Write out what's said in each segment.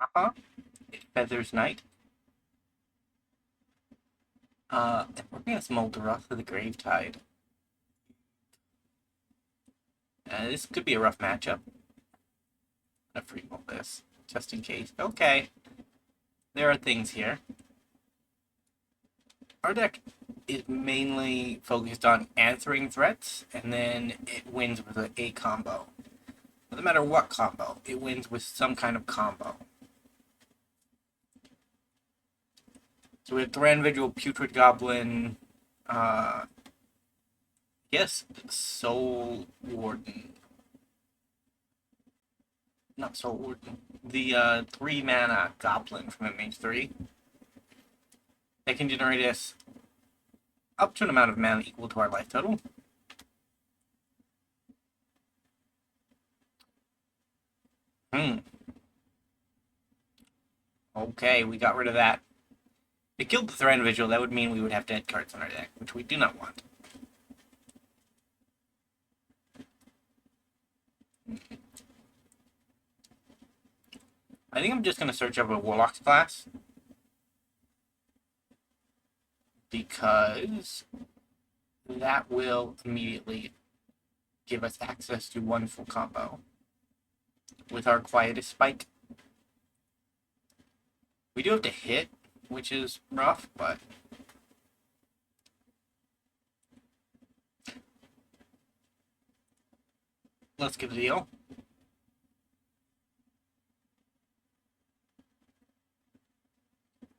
Maha, it feathers Knight. We're gonna Smolderoth of the Gravetide. This could be a rough matchup. I'm gonna free roll this, just in case. Okay. There are things here. Our deck is mainly focused on answering threats, and then it wins with a combo. No matter what combo, it wins with some kind of combo. So we have Thran Vigil, Putrid Goblin, yes, Soul Warden. Not Soul Warden. The 3 mana Goblin from MH3. That can generate us up to an amount of mana equal to our life total. Okay, we got rid of that. If it killed the Thran Vigil, that would mean we would have dead cards on our deck, which we do not want. I think I'm just going to search up a Warlock's class. Because that will immediately give us access to one full combo with our Quietest Spike. We do have to hit, which is rough, but let's give it a deal.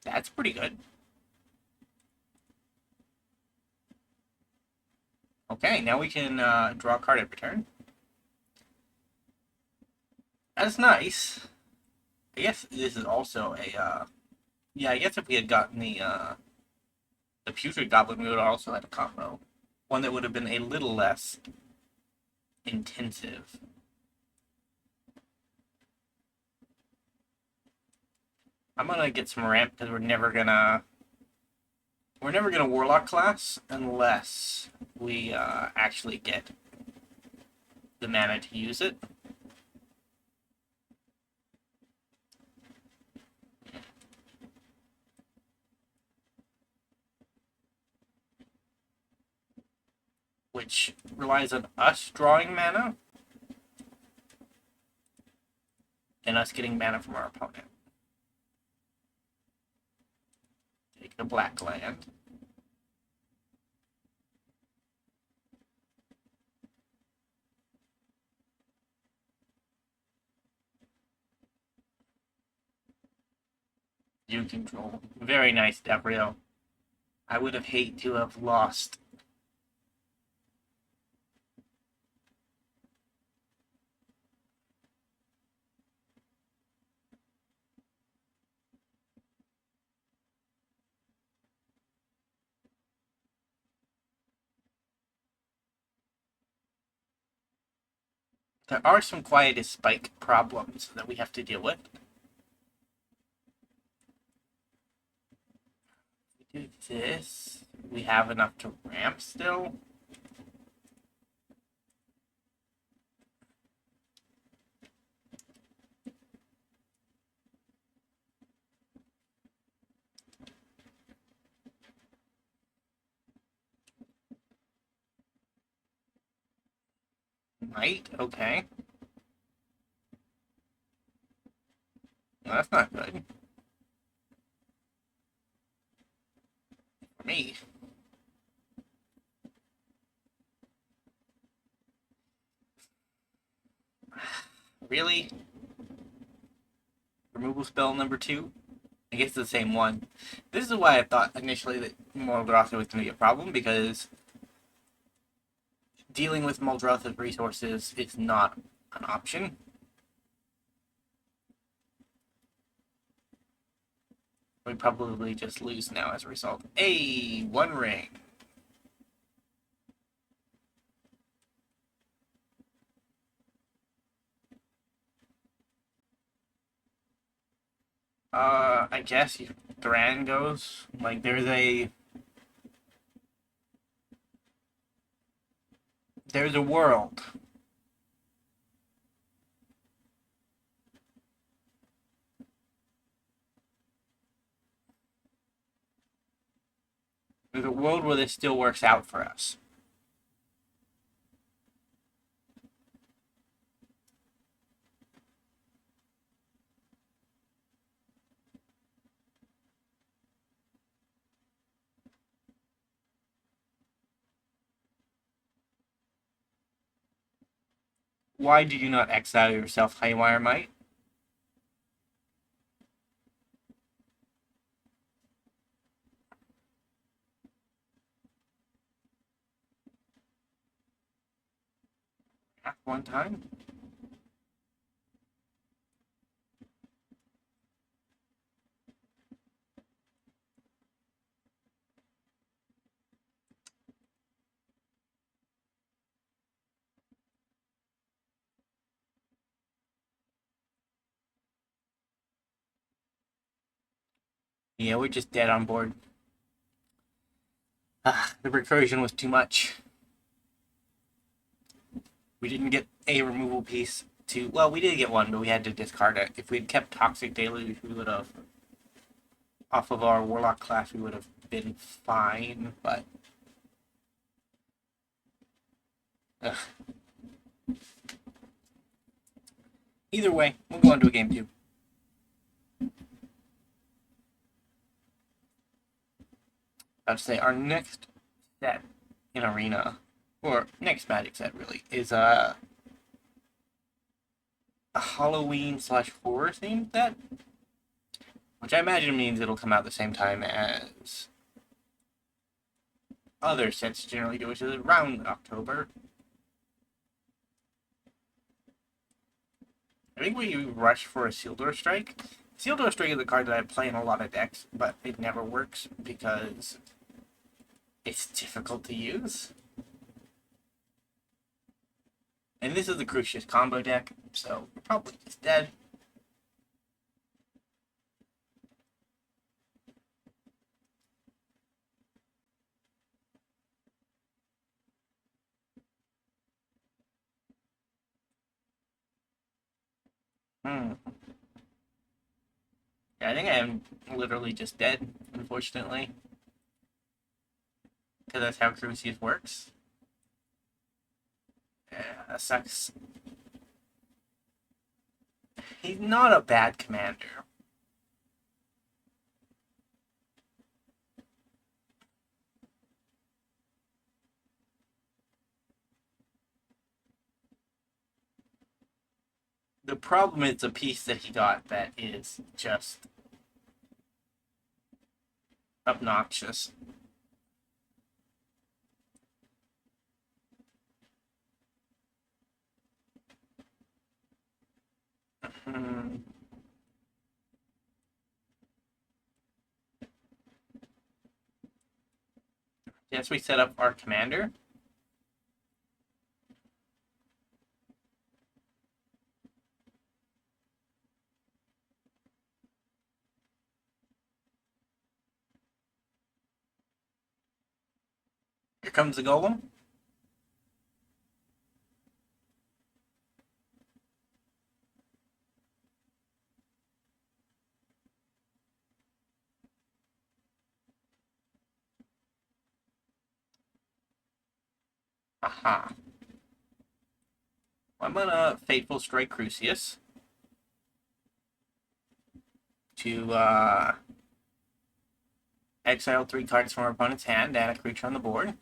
That's pretty good. Okay, now we can draw a card every turn. That's nice. I guess this is also a, yeah, I guess if we had gotten the Putrid Goblin, we would have also had a combo. One that would have been a little less intensive. I'm gonna get some ramp because we're never gonna Warlock class unless we actually get the mana to use it. Which relies on us drawing mana and us getting mana from our opponent. Take the black land. You control. Very nice, Devrio. I would have hated to have lost. There are some Quietest Spike problems that we have to deal with. If we do this, we have enough to ramp still. Might, okay. Well, that's not good. For me. Really? Removal spell number 2? I guess it's the same one. This is why I thought initially that Muldrotha was going to be a problem, because dealing with Muldrotha's resources is not an option. We probably just lose now as a result. Hey, 1 ring. I guess Thran goes. Like, there's a world. where this still works out for us. Why do you not exile yourself, Haywire Might? At one time? Yeah, we're just dead on board. The recursion was too much. We didn't get a removal piece to... Well, we did get one, but we had to discard it. If we'd kept Toxic Deluge, we would have... Off of our Warlock class, we would have been fine, but... Ugh. Either way, we'll go on to a game 2. I'd say our next set in Arena, or next Magic set really, is a Halloween / horror themed set, which I imagine means it'll come out the same time as other sets generally do, which is around October. I think we rush for a Sealdoor Strike. Sealdoor Strike is a card that I play in a lot of decks, but it never works because it's difficult to use. And this is the Crucius combo deck, so we're probably just dead. Yeah, I think I am literally just dead, unfortunately. Because that's how Crucius works. Yeah, that sucks. He's not a bad commander. The problem is the piece that he got that is just obnoxious. Yes, we set up our commander. Here comes the golem. Aha. I'm gonna Fateful Strike Crucius to exile 3 cards from our opponent's hand and a creature on the board.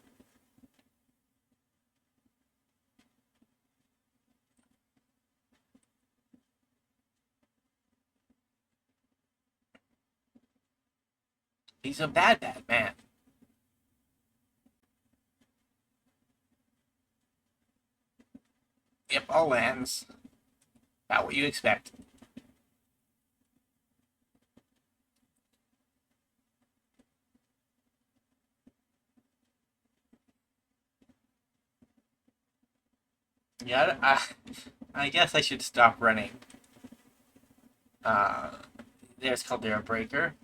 He's a bad man. Yep, all lands. About what you expect. Yeah, I guess I should stop running. There's Caldera Breaker.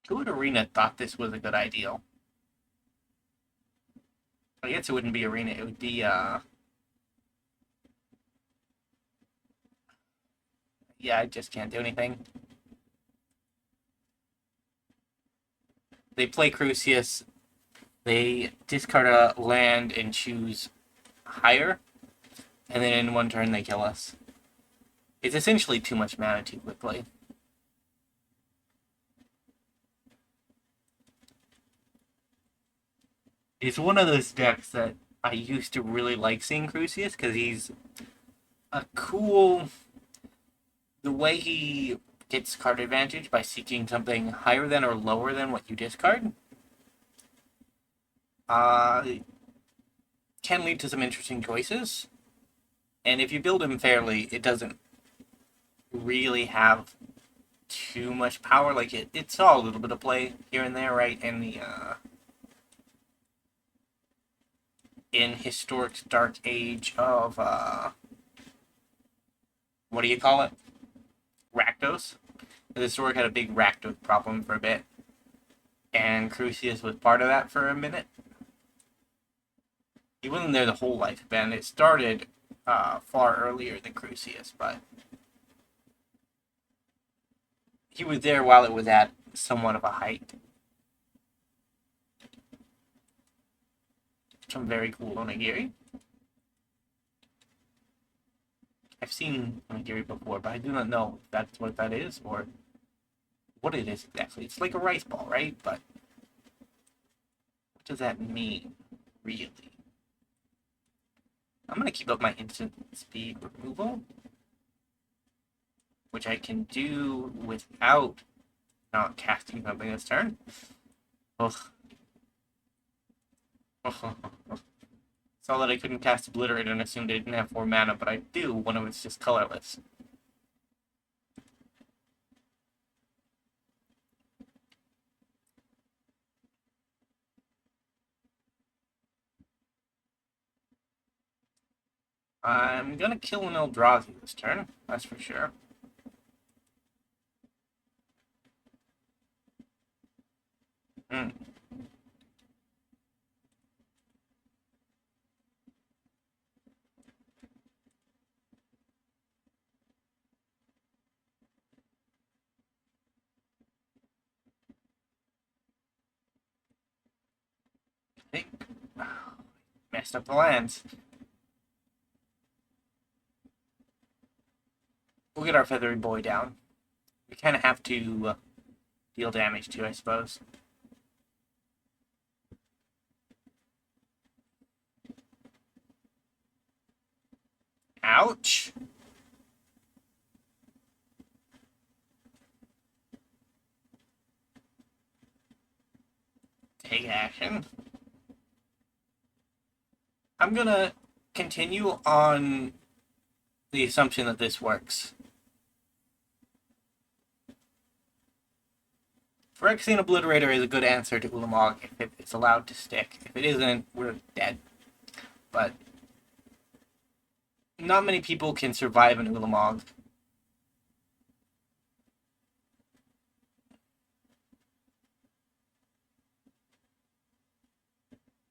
Who at Arena thought this was a good idea? I guess it wouldn't be Arena, it would be, yeah, I just can't do anything. They play Crucius, they discard a land and choose higher, and then in one turn they kill us. It's essentially too much mana too quickly. It's one of those decks that I used to really like seeing Crucius because he's a cool. The way he gets card advantage by seeking something higher than or lower than what you discard uh, can lead to some interesting choices. And if you build him fairly, it doesn't really have too much power. Like it saw a little bit of play here and there, right? In the in Historic's Dark Age of what do you call it? Rakdos. The Historic had a big Rakdos problem for a bit, and Crucius was part of that for a minute. He wasn't there the whole lifespan. It started far earlier than Crucius, but he was there while it was at somewhat of a height. Some very cool onigiri. I've seen onigiri before, but I do not know if that's what that is or what it is exactly. It's like a rice ball, right? But what does that mean, really? I'm going to keep up my instant speed removal, which I can do without not casting something this turn. Ugh. Saw that I couldn't cast Obliterate and assumed I didn't have 4 mana, but I do when it was just colorless. I'm gonna kill an Eldrazi this turn, that's for sure. Hmm. I think messed up the lands. We'll get our feathery boy down. We kind of have to deal damage to, I suppose. Ouch! Take action. I'm gonna continue on the assumption that this works. Phyrexian Obliterator is a good answer to Ulamog if it's allowed to stick. If it isn't, we're dead. But not many people can survive an Ulamog.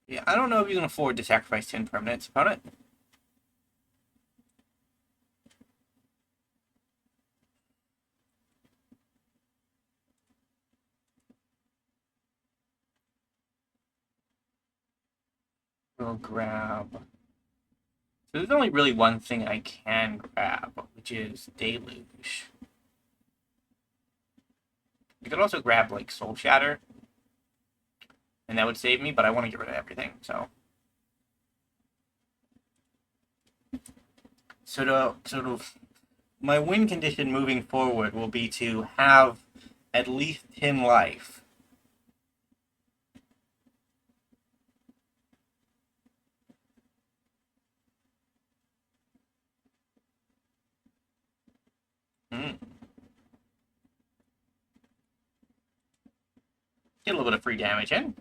Yeah, I don't know if you can afford to sacrifice 10 permanents about it. We'll grab. So there's only really one thing I can grab, which is Deluge. You could also grab like Soul Shatter, and that would save me, but I want to get rid of everything, so. Sort of my win condition moving forward will be to have at least 10 life. Hmm. Get a little bit of free damage in.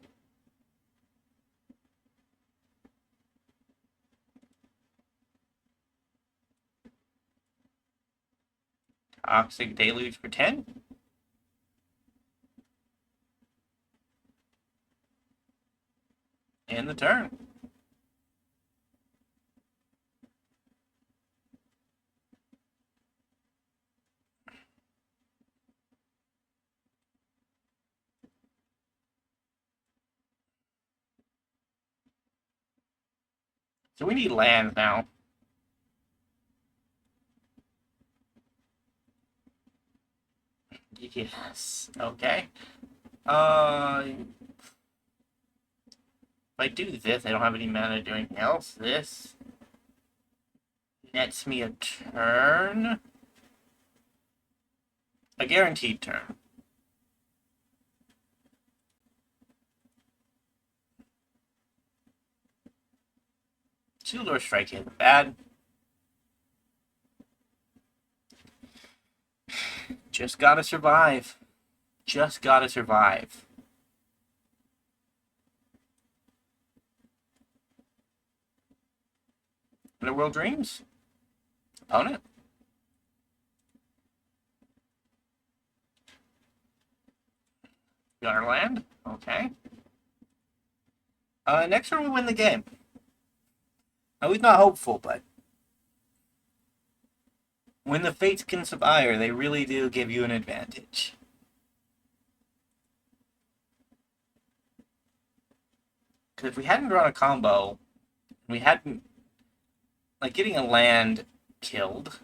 Toxic Deluge for 10. In the turn. So we need land now. Yes. Okay. If I do this, I don't have any mana to do anything else. This nets me a turn. A guaranteed turn. Shield or Strike isn't bad. Just gotta survive. Just gotta survive. Underworld Dreams? Opponent? Got our land? Okay. Next turn we win the game. I was not hopeful, but when the Fates conspire, they really do give you an advantage. Because if we hadn't drawn a combo, we hadn't, like, getting a land killed.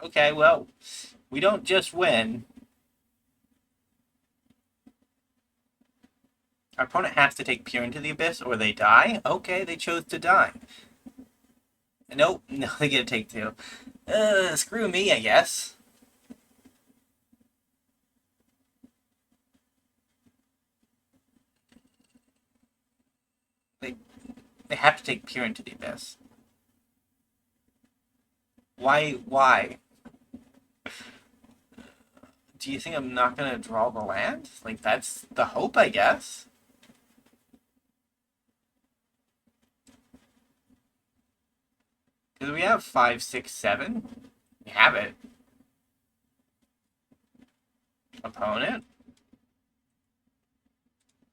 Okay, well, we don't just win. Our opponent has to take Peer into the Abyss or they die? Okay, they chose to die. Nope, no, they get to take 2. Screw me, I guess. They have to take Peer into the Abyss. Why? Do you think I'm not gonna draw the land? Like, that's the hope, I guess. Because we have 5, 6, 7. We have it. Opponent.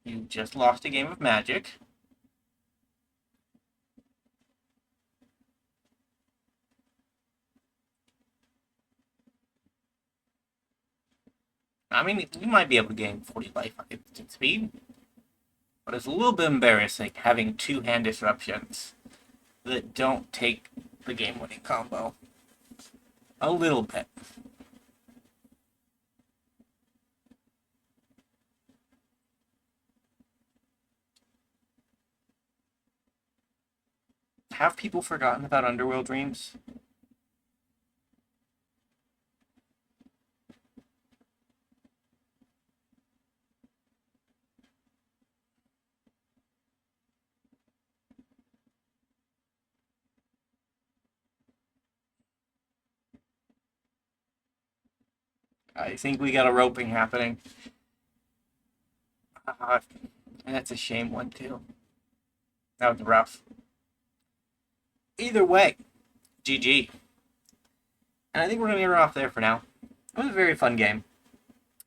You just lost a game of Magic. I mean, we might be able to gain 40 life on instant speed. But it's a little bit embarrassing having 2 hand disruptions that don't take the game-winning combo. A little bit. Have people forgotten about Underworld Dreams? I think we got a roping happening. And that's a shame one, too. That was rough. Either way, GG. And I think we're going to get her off there for now. It was a very fun game.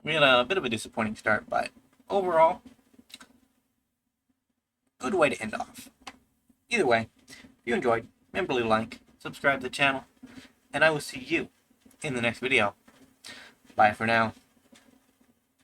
We had a bit of a disappointing start, but overall, good way to end off. Either way, if you enjoyed, remember to like, subscribe to the channel, and I will see you in the next video. Bye for now.